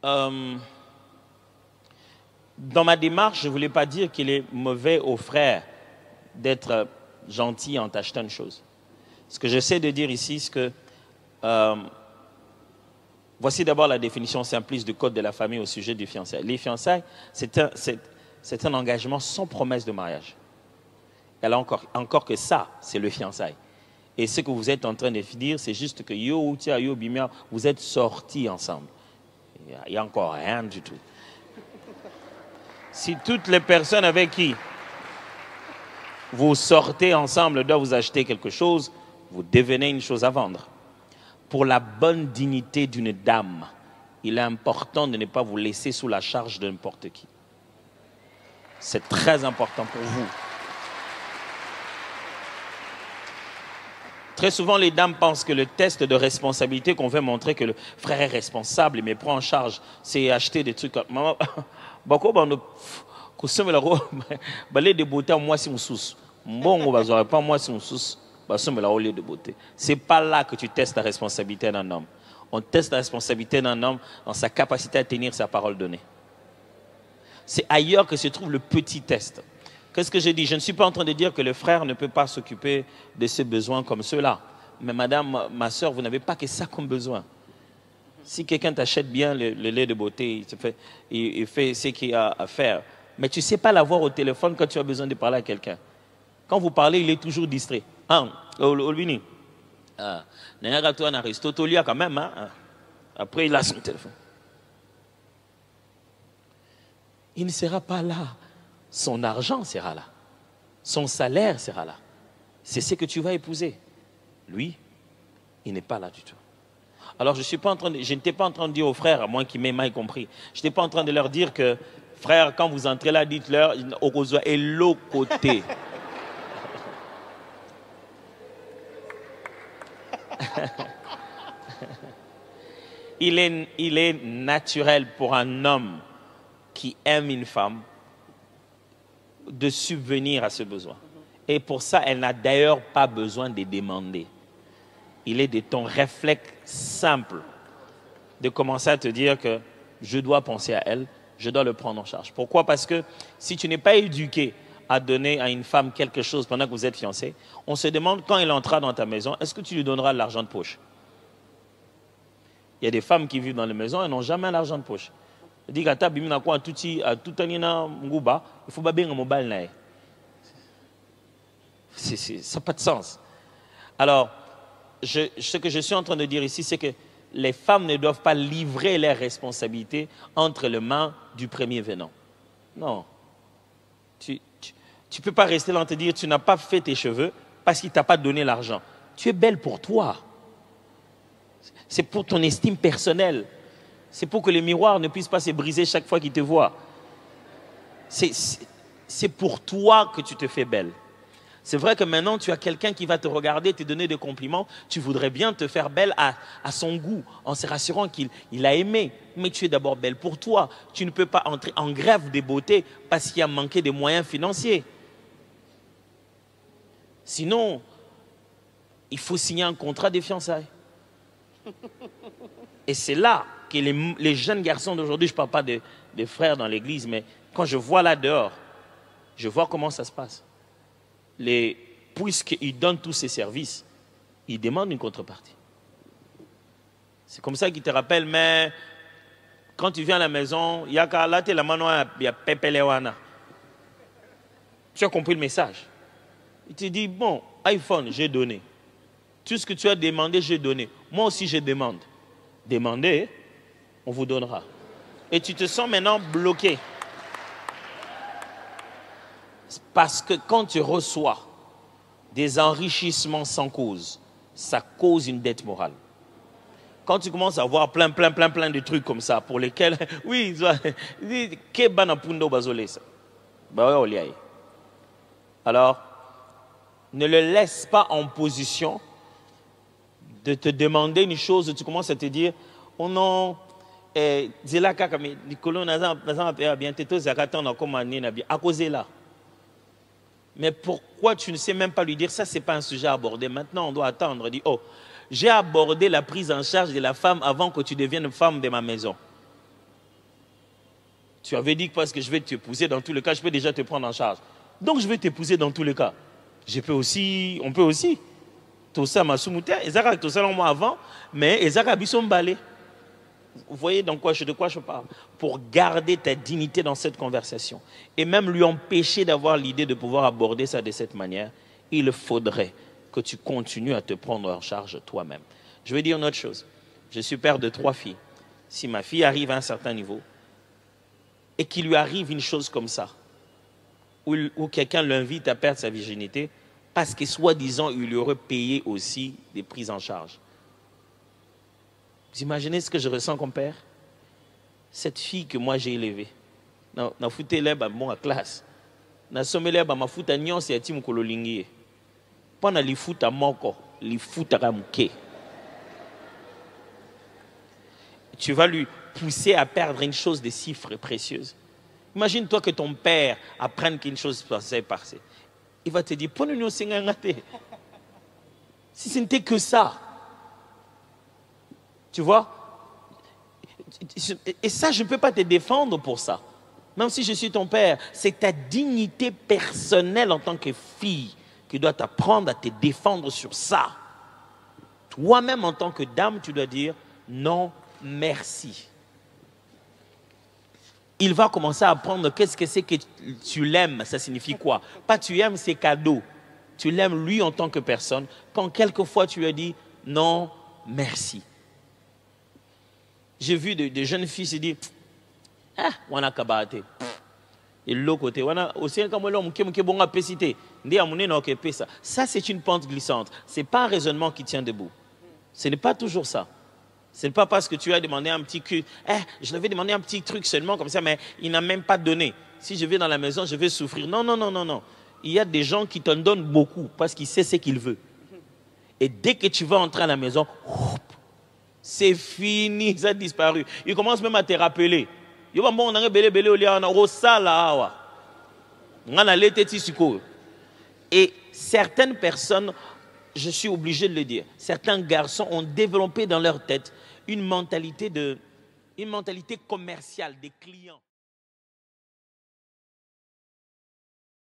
Euh, dans ma démarche, je ne voulais pas dire qu'il est mauvais aux frères d'être gentil en t'achetant une chose. Ce que j'essaie de dire ici, c'est que voici d'abord la définition simpliste du code de la famille au sujet des fiançailles. Les fiançailles, c'est un engagement sans promesse de mariage. Alors encore que ça, c'est le fiançailles. Et ce que vous êtes en train de dire, c'est juste que yo, tia, yo, bimia, vous êtes sortis ensemble. Il n'y a encore rien du tout. Si toutes les personnes avec qui vous sortez ensemble doivent vous acheter quelque chose, vous devenez une chose à vendre. Pour la bonne dignité d'une dame, il est important de ne pas vous laisser sous la charge de n'importe qui. C'est très important pour vous. Très souvent, les dames pensent que le test de responsabilité qu'on veut montrer que le frère est responsable et me prend en charge, c'est acheter des trucs comme maman. Beaucoup de beauté moi si on sous. Bon, on va pas moi si on sous. De beauté. C'est pas là que tu testes la responsabilité d'un homme. On teste la responsabilité d'un homme dans sa capacité à tenir sa parole donnée. C'est ailleurs que se trouve le petit test. Qu'est-ce que j'ai dit? Je ne suis pas en train de dire que le frère ne peut pas s'occuper de ses besoins comme ceux-là. Mais madame, ma soeur, vous n'avez pas que ça comme besoin. Si quelqu'un t'achète bien le lait de beauté, il fait ce qu'il a à faire. Mais tu ne sais pas l'avoir au téléphone quand tu as besoin de parler à quelqu'un. Quand vous parlez, il est toujours distrait. Olvini. Aristote quand même. Après, il a son téléphone. Il ne sera pas là. Son argent sera là. Son salaire sera là. C'est ce que tu vas épouser. Lui, il n'est pas là du tout. Alors, je n'étais pas en train de dire aux frères, à moins qu'ils m'aient mal compris, je n'étais pas en train de leur dire que, frère, quand vous entrez là, dites-leur, Okozoa est l'autre côté. Il est naturel pour un homme qui aime une femme de subvenir à ce besoin. Et pour ça, elle n'a d'ailleurs pas besoin de demander. Il est de ton réflexe simple de commencer à te dire que je dois penser à elle, je dois le prendre en charge. Pourquoi? Parce que si tu n'es pas éduqué à donner à une femme quelque chose pendant que vous êtes fiancés, on se demande quand elle entrera dans ta maison, est-ce que tu lui donneras de l'argent de poche? Il y a des femmes qui vivent dans les maisons et n'ont jamais l'argent de poche. Il dit qu'à il faut pas bien un mobile. Ça n'a pas de sens. Alors, ce que je suis en train de dire ici, c'est que les femmes ne doivent pas livrer leurs responsabilités entre les mains du premier venant. Non. Tu ne peux pas rester là et te dire tu n'as pas fait tes cheveux parce qu'il ne t'a pas donné l'argent. Tu es belle pour toi. C'est pour ton estime personnelle. C'est pour que les miroirs ne puissent pas se briser chaque fois qu'ils te voient. C'est pour toi que tu te fais belle. C'est vrai que maintenant, tu as quelqu'un qui va te regarder, te donner des compliments. Tu voudrais bien te faire belle à son goût, en se rassurant qu'il a aimé. Mais tu es d'abord belle pour toi. Tu ne peux pas entrer en grève de beauté parce qu'il y a manqué de moyens financiers. Sinon, il faut signer un contrat de fiançailles. Et c'est là que les jeunes garçons d'aujourd'hui, je ne parle pas des frères dans l'église, mais quand je vois là dehors, je vois comment ça se passe. Puisqu'ils donnent tous ces services, ils demandent une contrepartie. C'est comme ça qu'ils te rappellent, mais quand tu viens à la maison, il y a là, tu es la mano, il y a Pepelewana. Tu as compris le message. Il te dit, bon, iPhone, j'ai donné. Tout ce que tu as demandé, j'ai donné. Moi aussi, je demande. Demandez, on vous donnera. Et tu te sens maintenant bloqué. Parce que quand tu reçois des enrichissements sans cause, ça cause une dette morale. Quand tu commences à avoir plein de trucs comme ça, pour lesquels, oui, alors, ne le laisse pas en position de te demander une chose, tu commences à te dire, oh non, mais pourquoi tu ne sais même pas lui dire ça, c'est pas un sujet à aborder. Maintenant, on doit attendre. On dit, oh, j'ai abordé la prise en charge de la femme avant que tu deviennes femme de ma maison. Tu avais dit que parce que je vais t'épouser dans tous les cas, je peux déjà te prendre en charge. Donc je vais t'épouser dans tous les cas. Je peux aussi, on peut aussi. Tout ça m'a soumouté. Ezaka tout ça moi avant, mais Ezaka bisson balé. Vous voyez de quoi je parle? Pour garder ta dignité dans cette conversation et même lui empêcher d'avoir l'idée de pouvoir aborder ça de cette manière, il faudrait que tu continues à te prendre en charge toi-même. Je vais dire une autre chose. Je suis père de 3 filles. Si ma fille arrive à un certain niveau et qu'il lui arrive une chose comme ça, où quelqu'un l'invite à perdre sa virginité, parce que soi-disant, il lui aurait payé aussi des prises en charge. Vous imaginez ce que je ressens comme père? Cette fille que moi j'ai élevée, na fouté l'herbe à mon classe, na sommé l'herbe à ma foute à Nyon, c'est à Tim Kololingi. Pendant les foot à Moko, les foot à Ramouké. Tu vas lui pousser à perdre une chose de si précieuse. Imagine-toi que ton père apprenne qu'une chose passait par ça. Il va te dire, si ce n'était que ça. Tu vois? Et ça, je ne peux pas te défendre pour ça. Même si je suis ton père, c'est ta dignité personnelle en tant que fille qui doit t'apprendre à te défendre sur ça. Toi-même, en tant que dame, tu dois dire non, merci. Il va commencer à apprendre qu'est-ce que c'est que tu l'aimes, ça signifie quoi? Pas tu aimes ses cadeaux, tu l'aimes lui en tant que personne, quand quelquefois tu lui as dit non, merci. J'ai vu des jeunes filles se dire ah, on a kabate. Et l'autre côté, on a aussi un camélon qui est bon à péciter. Ça, c'est une pente glissante. Ce n'est pas un raisonnement qui tient debout. Ce n'est pas toujours ça. Ce n'est pas parce que tu as demandé un petit cul. Je l'avais demandé un petit truc seulement comme ça, mais il n'a même pas donné. Si je vais dans la maison, je vais souffrir. Non, non, non, non, non. Il y a des gens qui t'en donnent beaucoup parce qu'ils savent ce qu'ils veulent. Et dès que tu vas entrer à la maison, c'est fini, ça a disparu. Il commence même à te rappeler. Et certaines personnes, je suis obligé de le dire, certains garçons ont développé dans leur tête une mentalité commerciale des clients.